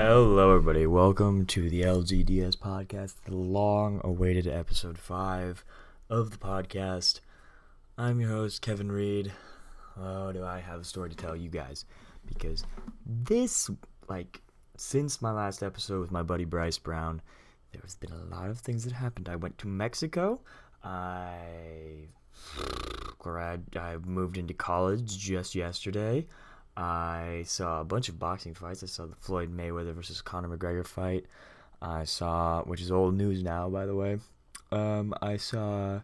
Hello, everybody. Welcome to the LGDS podcast, the long-awaited episode 5 of the podcast. I'm your host, Kevin Reed. Oh, do I have a story to tell you guys? Because since my last episode with my buddy Bryce Brown, there's been a lot of things that happened. I went to Mexico. I moved into college just yesterday. I saw a bunch of boxing fights. I saw the Floyd Mayweather versus Conor McGregor fight. Which is old news now, by the way. I saw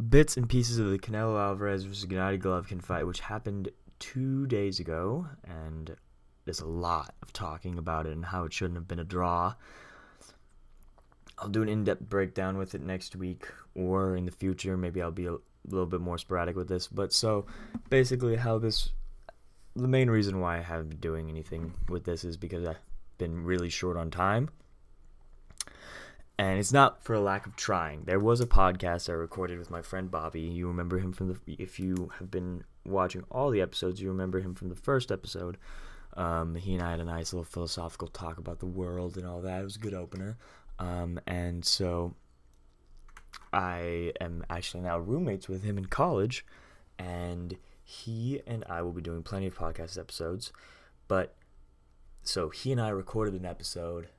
bits and pieces of the Canelo Alvarez versus Gennady Golovkin fight, which happened 2 days ago, and there's a lot of talking about it and how it shouldn't have been a draw. I'll do an in-depth breakdown with it next week or in the future. Maybe I'll be a little bit more sporadic with this. But so basically the main reason why I haven't been doing anything with this is because I've been really short on time. And it's not for a lack of trying. There was a podcast I recorded with my friend Bobby. You remember him if you have been watching all the episodes, you remember him from the first episode. He and I had a nice little philosophical talk about the world and all that. It was a good opener. And so I am actually now roommates with him in college, and he and I will be doing plenty of podcast episodes. But so he and I recorded an episode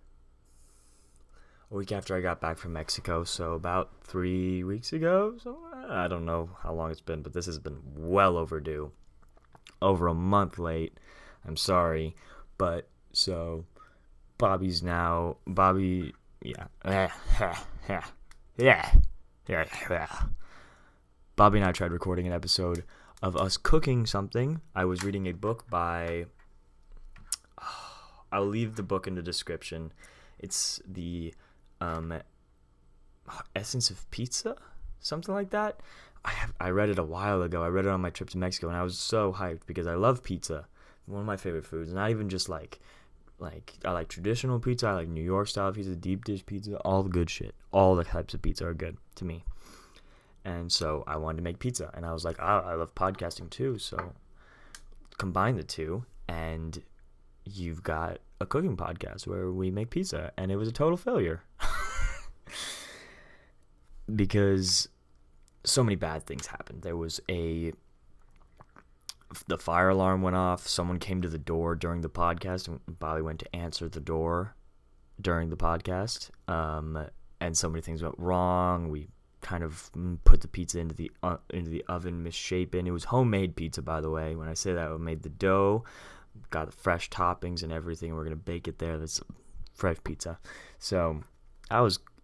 a week after I got back from Mexico, so about 3 weeks ago. So I don't know how long it's been, but this has been well overdue. Over a month late. I'm sorry. But so Bobby and I tried recording an episode of us cooking something. I was reading a book by... I'll leave the book in the description. It's the Essence of Pizza? Something like that? I read it a while ago. I read it on my trip to Mexico, and I was so hyped because I love pizza. One of my favorite foods. Not even just like I like traditional pizza. I like New York style pizza, deep dish pizza, all the good shit. All the types of pizza are good to me. And so I wanted to make pizza, and I was like, oh, I love podcasting too, so combine the two, and you've got a cooking podcast where we make pizza, and it was a total failure. Because so many bad things happened. There was the fire alarm went off, someone came to the door during the podcast, and Bobby went to answer the door during the podcast, and so many things went wrong. We kind of put the pizza into the oven misshapen. It was homemade pizza, by the way. When I say that, I made the dough, got the fresh toppings and everything. We're gonna bake it there. That's fresh pizza. So it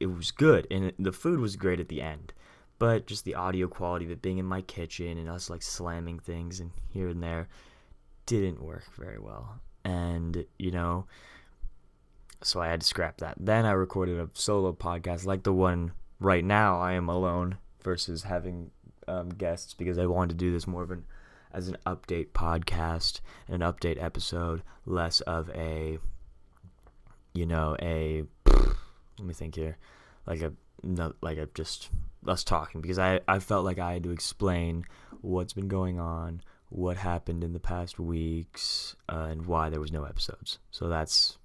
was good, and the food was great at the end. But just the audio quality of it being in my kitchen and us like slamming things and here and there didn't work very well. And so I had to scrap that. Then I recorded a solo podcast like the one right now. I am alone versus having guests, because I wanted to do this more of as an update podcast, an update episode, less of a let me think here, just us talking, because I felt like I had to explain what's been going on, what happened in the past weeks, and why there was no episodes. So that's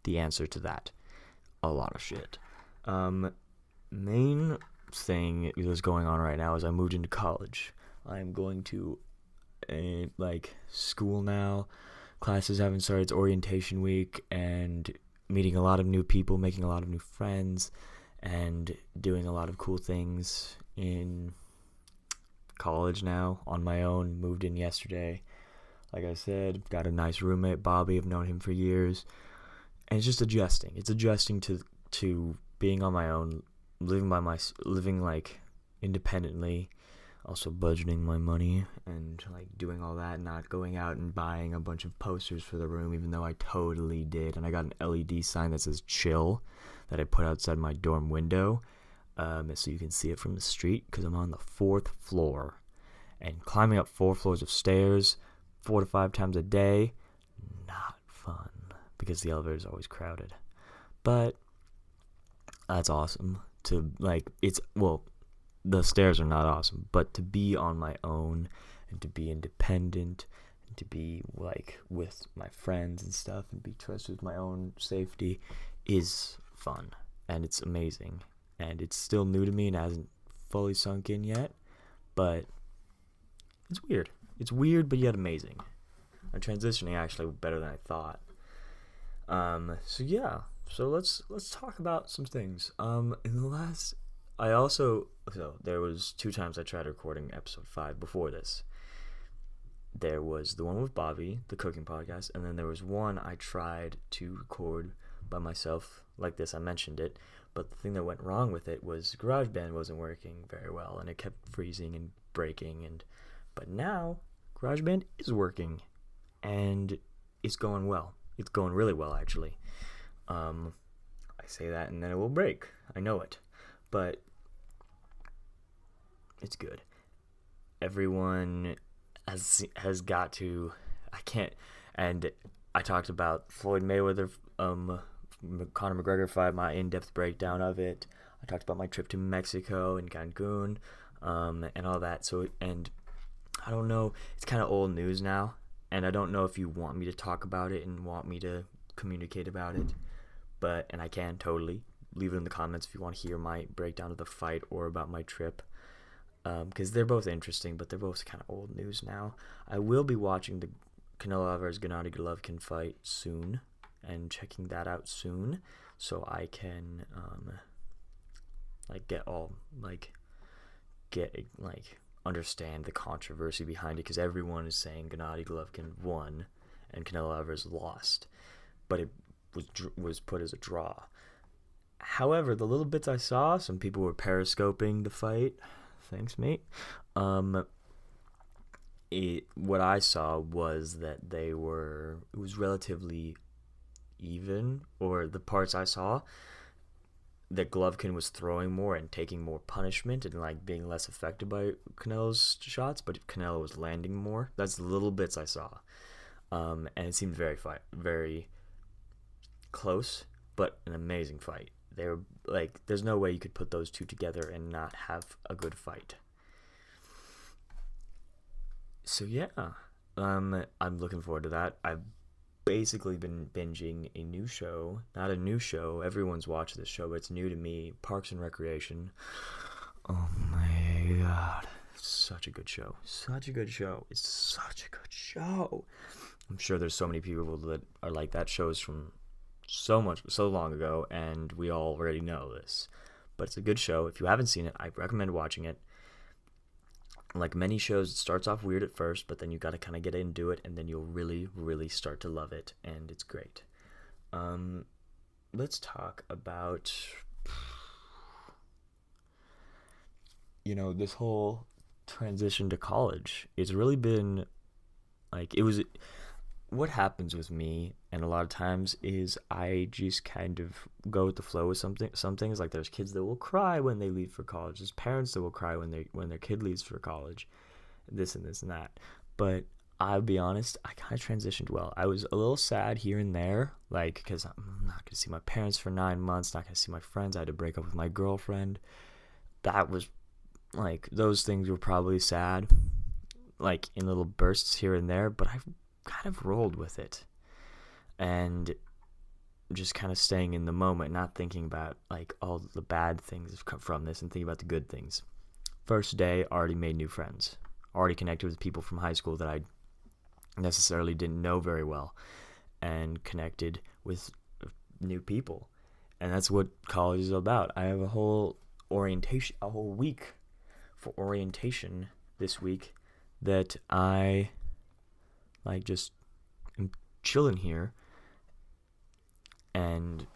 the answer to that. A lot of shit. Main thing that's going on right now is I moved into college. I am going to school now. Classes haven't started. It's orientation week, and meeting a lot of new people, making a lot of new friends, and doing a lot of cool things in college now on my own. Moved in yesterday. Like I said, got a nice roommate, Bobby. I've known him for years. And it's just adjusting. It's adjusting to being on my own, living independently, also budgeting my money and doing all that, not going out and buying a bunch of posters for the room, even though I totally did. And I got an LED sign that says chill that I put outside my dorm window, so you can see it from the street, because I'm on the 4th floor, and climbing up 4 floors of stairs 4 to 5 times a day, not fun, because the elevator is always crowded. But that's awesome the stairs are not awesome, but to be on my own and to be independent, to be like with my friends and stuff and be trusted with my own safety is fun, and it's amazing, and it's still new to me and hasn't fully sunk in yet, but it's weird but yet amazing. I'm transitioning actually better than I thought. So let's talk about some things. There was 2 times I tried recording episode 5 before this. There was the one with Bobby, the cooking podcast, and then there was one I tried to record by myself like this. I mentioned it, but the thing that went wrong with it was GarageBand wasn't working very well, and it kept freezing and breaking. But now GarageBand is working, and it's going well. It's going really well, actually. I say that and then it will break. I know it, but it's good. Everyone has got to. I can't. And I talked about Floyd Mayweather, Conor McGregor fight, my in-depth breakdown of it. I talked about my trip to Mexico and Cancun, and all that. So, and I don't know. It's kind of old news now, and I don't know if you want me to talk about it and want me to communicate about it. And I can totally leave it in the comments if you want to hear my breakdown of the fight or about my trip, because they're both interesting, but they're both kind of old news now. I will be watching the Canelo Alvarez Gennady Golovkin fight soon and checking that out soon, so I can understand the controversy behind it, because everyone is saying Gennady Golovkin won and Canelo Alvarez lost, but it was put as a draw. However, the little bits I saw, some people were periscoping the fight. Thanks, mate. What I saw was that it was relatively even, or the parts I saw, that Golovkin was throwing more and taking more punishment and like being less affected by Canelo's shots, but Canelo was landing more. That's the little bits I saw. And it seemed very close, but an amazing fight. They were like, there's no way you could put those two together and not have a good fight. So yeah, I'm looking forward to that. I've basically been binging a new show. Not a new show. Everyone's watched this show, but it's new to me. Parks and Recreation. Oh my god. Such a good show. Such a good show. It's such a good show. I'm sure there's so many people that are like, that show's from so long ago, and we all already know this. But it's a good show. If you haven't seen it, I recommend watching it. Like many shows, it starts off weird at first, but then you got to kind of get into it, and then you'll really, really start to love it, and it's great. Let's talk about, this whole transition to college. It's really been, what happens with me, and a lot of times, is I just kind of go with the flow with some things. Like, there's kids that will cry when they leave for college. There's parents that will cry when their kid leaves for college. This and this and that. But I'll be honest, I kind of transitioned well. I was a little sad here and there, because I'm not going to see my parents for 9 months, not going to see my friends. I had to break up with my girlfriend. That was, those things were probably sad, in little bursts here and there, but I've kind of rolled with it. And just kind of staying in the moment, not thinking about, all the bad things that come from this, and thinking about the good things. First day, already made new friends. Already connected with people from high school that I necessarily didn't know very well, and connected with new people. And that's what college is about. I have a whole week for orientation this week that I just am chilling here, and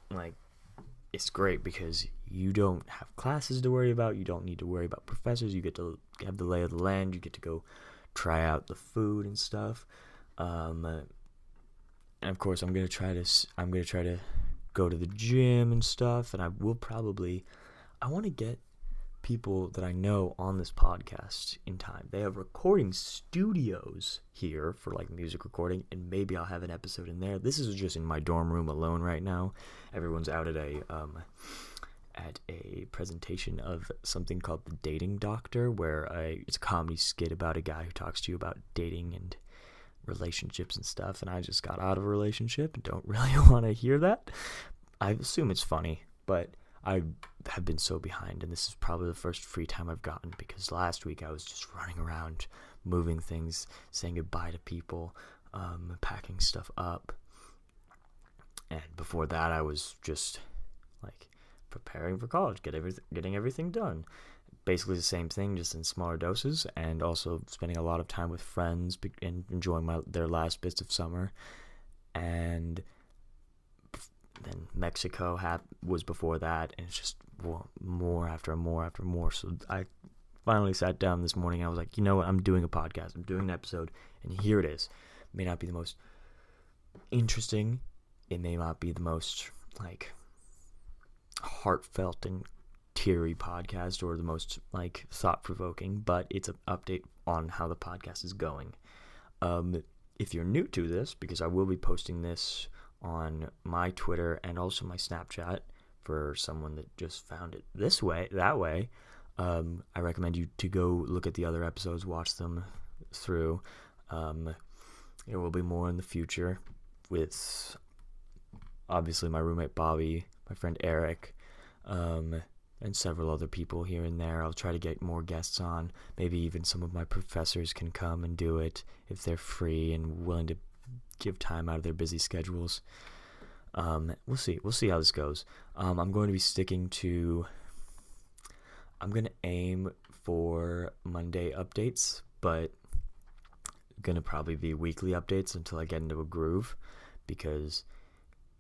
it's great because you don't have classes to worry about. You don't need to worry about professors. You get to have the lay of the land. You get to go try out the food and stuff. And of course, I'm gonna try to go to the gym and stuff. And I want to get people that I know on this podcast in time. They have recording studios here for music recording, and maybe I'll have an episode in there. This is just in my dorm room alone right now. Everyone's out at a presentation of something called The Dating Doctor, where it's a comedy skit about a guy who talks to you about dating and relationships and stuff, and I just got out of a relationship and don't really want to hear that. I assume it's funny, but I have been so behind, and this is probably the first free time I've gotten, because last week I was just running around, moving things, saying goodbye to people, packing stuff up, and before that I was just like preparing for college, getting everything done. Basically the same thing, just in smaller doses, and also spending a lot of time with friends and enjoying their last bits of summer. And then Mexico was before that, and it's just more after more. So I finally sat down this morning, and I was like, you know what, I'm doing a podcast, I'm doing an episode, and here it is. It may not be the most interesting, it may not be the most like heartfelt and teary podcast, or the most like thought-provoking, but it's an update on how the podcast is going. If you're new to this, because I will be posting this on my Twitter and also my Snapchat for someone that just found it that way, I recommend you to go look at the other episodes, watch them through. There will be more in the future with obviously my roommate Bobby, my friend Eric, and several other people here and there. I'll try to get more guests on. Maybe even some of my professors can come and do it if they're free and willing to give time out of their busy schedules. We'll see how this goes. I'm going to aim for Monday updates, but gonna probably be weekly updates until I get into a groove, because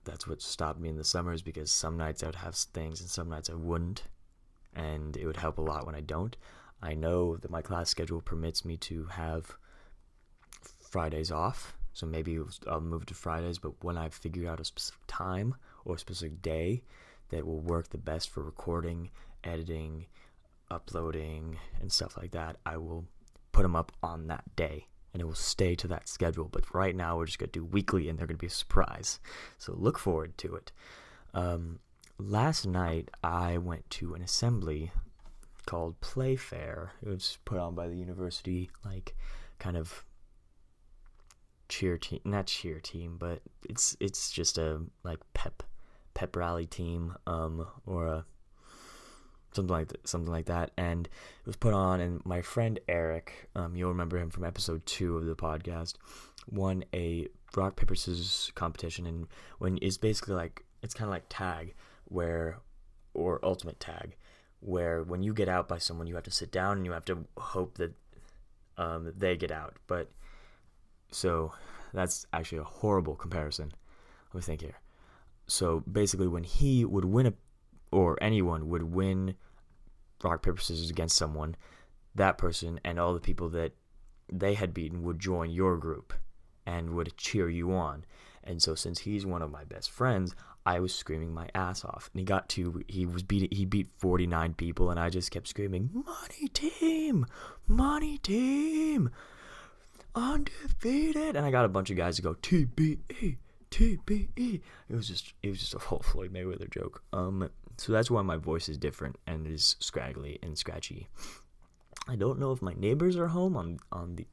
that's what stopped me in the summers, because some nights I would have things and some nights I wouldn't, and it would help a lot when I don't. I know that my class schedule permits me to have Fridays off, so maybe I'll move to Fridays, but when I've figured out a specific time or a specific day that will work the best for recording, editing, uploading, and stuff like that, I will put them up on that day, and it will stay to that schedule. But right now we're just going to do weekly, and they're going to be a surprise, so look forward to it. Last night I went to an assembly called Playfair. It was put on by the university, like kind of not cheer team, but it's just a like pep rally team, or a something like that, and it was put on, and my friend Eric, you'll remember him from episode 2 of the podcast, won a rock paper scissors competition, and it's basically like, it's kind of like tag, or ultimate tag, where when you get out by someone, you have to sit down and you have to hope that they get out. But so that's actually a horrible comparison. Let me think here. So basically, when he would win or anyone would win rock paper scissors against someone, that person and all the people that they had beaten would join your group and would cheer you on. And so since he's one of my best friends, I was screaming my ass off, and he beat 49 people, and I just kept screaming, money team, undefeated. And I got a bunch of guys to go TBE. It was just a whole Floyd Mayweather joke. So that's why my voice is different and is scraggly and scratchy. I don't know if my neighbors are home on the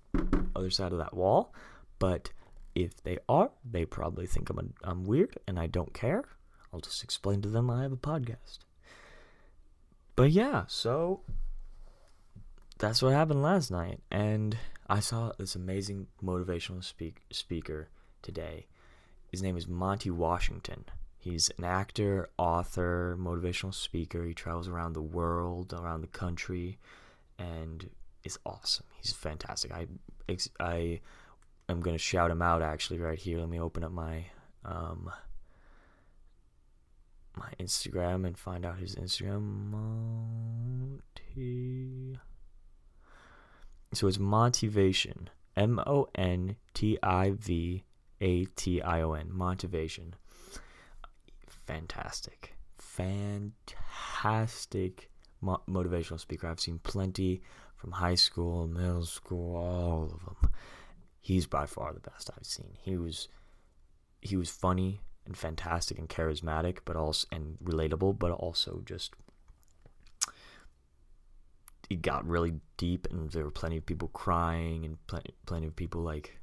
other side of that wall, but if they are, they probably think I'm weird, and I don't care. I'll just explain to them I have a podcast. But yeah, so that's what happened last night, and I saw this amazing motivational speaker today. His name is Monty Washington. He's an actor, author, motivational speaker. He travels around the world, around the country, and is awesome. He's fantastic. I am going to shout him out actually right here. Let me open up my my Instagram and find out his Instagram. So it's Motivation. Motivation. Motivation. Fantastic motivational speaker. I've seen plenty from high school, middle school, all of them. He's by far the best I've seen. He was funny and fantastic and charismatic, but also and relatable, but also just it got really deep, and there were plenty of people crying and plenty of people like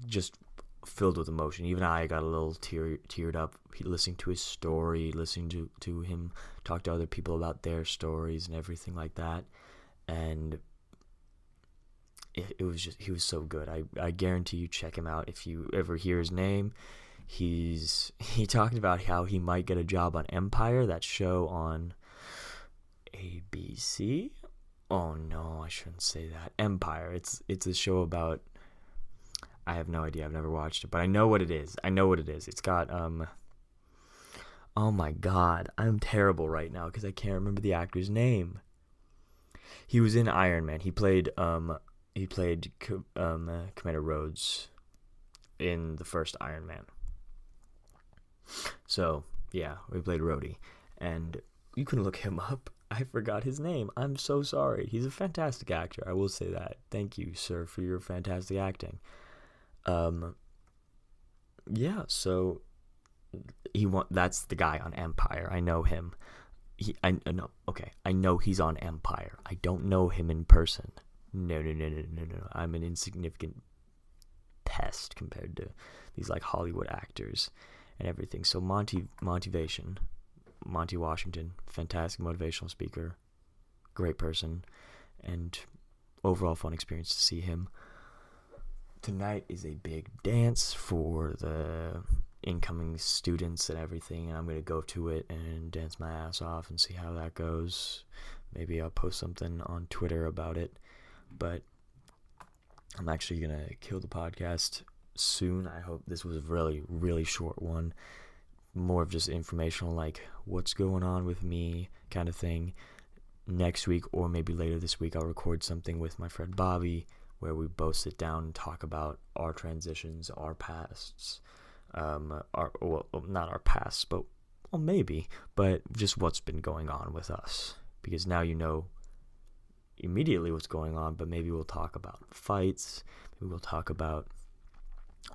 just filled with emotion. Even I got a little teared up listening to his story, listening to him talk to other people about their stories and everything like that. And it was just, he was so good. I guarantee you check him out if you ever hear his name. He talked about how he might get a job on Empire, that show on ABC. Oh no, I shouldn't say that. Empire. It's a show about, I have no idea. I've never watched it, but I know what it is. It's got oh my god, I'm terrible right now because I can't remember the actor's name. He was in Iron Man. He played Commander Rhodes in the first Iron Man. So yeah, we played Rhodey, and you can look him up. I forgot his name. I'm so sorry. He's a fantastic actor. I will say that. Thank you, sir, for your fantastic acting. Yeah. So that's the guy on Empire. I know him. I know he's on Empire. I don't know him in person. No. I'm an insignificant pest compared to these like Hollywood actors and everything. So Monty Washington, fantastic motivational speaker, great person, and overall fun experience to see him. Tonight is a big dance for the incoming students and everything, and I'm going to go to it and dance my ass off and see how that goes. Maybe I'll post something on Twitter about it, but I'm actually going to kill the podcast soon. I hope this was a really, really short one. More of just informational, like what's going on with me kind of thing. Next week or maybe later this week, I'll record something with my friend Bobby where we both sit down and talk about our transitions, our pasts, not our pasts, but maybe, but just what's been going on with us. Because now you know immediately what's going on, but maybe we'll talk about fights, maybe we'll talk about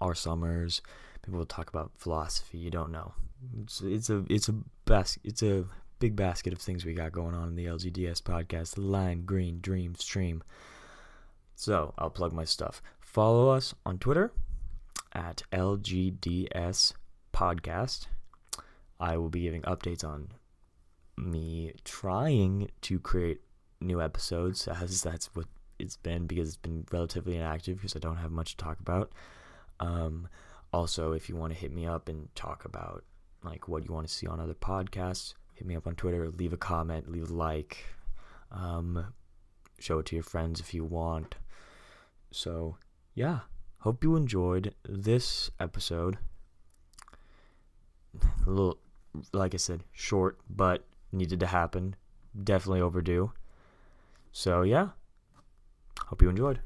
our summers, maybe we'll talk about philosophy. You don't know. It's a big basket of things we got going on in the LGDS podcast, the Lime Green Dream Stream. So I'll plug my stuff. Follow us on Twitter at LGDS Podcast. I will be giving updates on me trying to create new episodes, as that's what it's been, because it's been relatively inactive because I don't have much to talk about. Also, if you want to hit me up and talk about like what you want to see on other podcasts, hit me up on Twitter, leave a comment, leave a like, show it to your friends if you want. So yeah, hope you enjoyed this episode. A little, like I said, short, but needed to happen. Definitely overdue. So yeah, hope you enjoyed.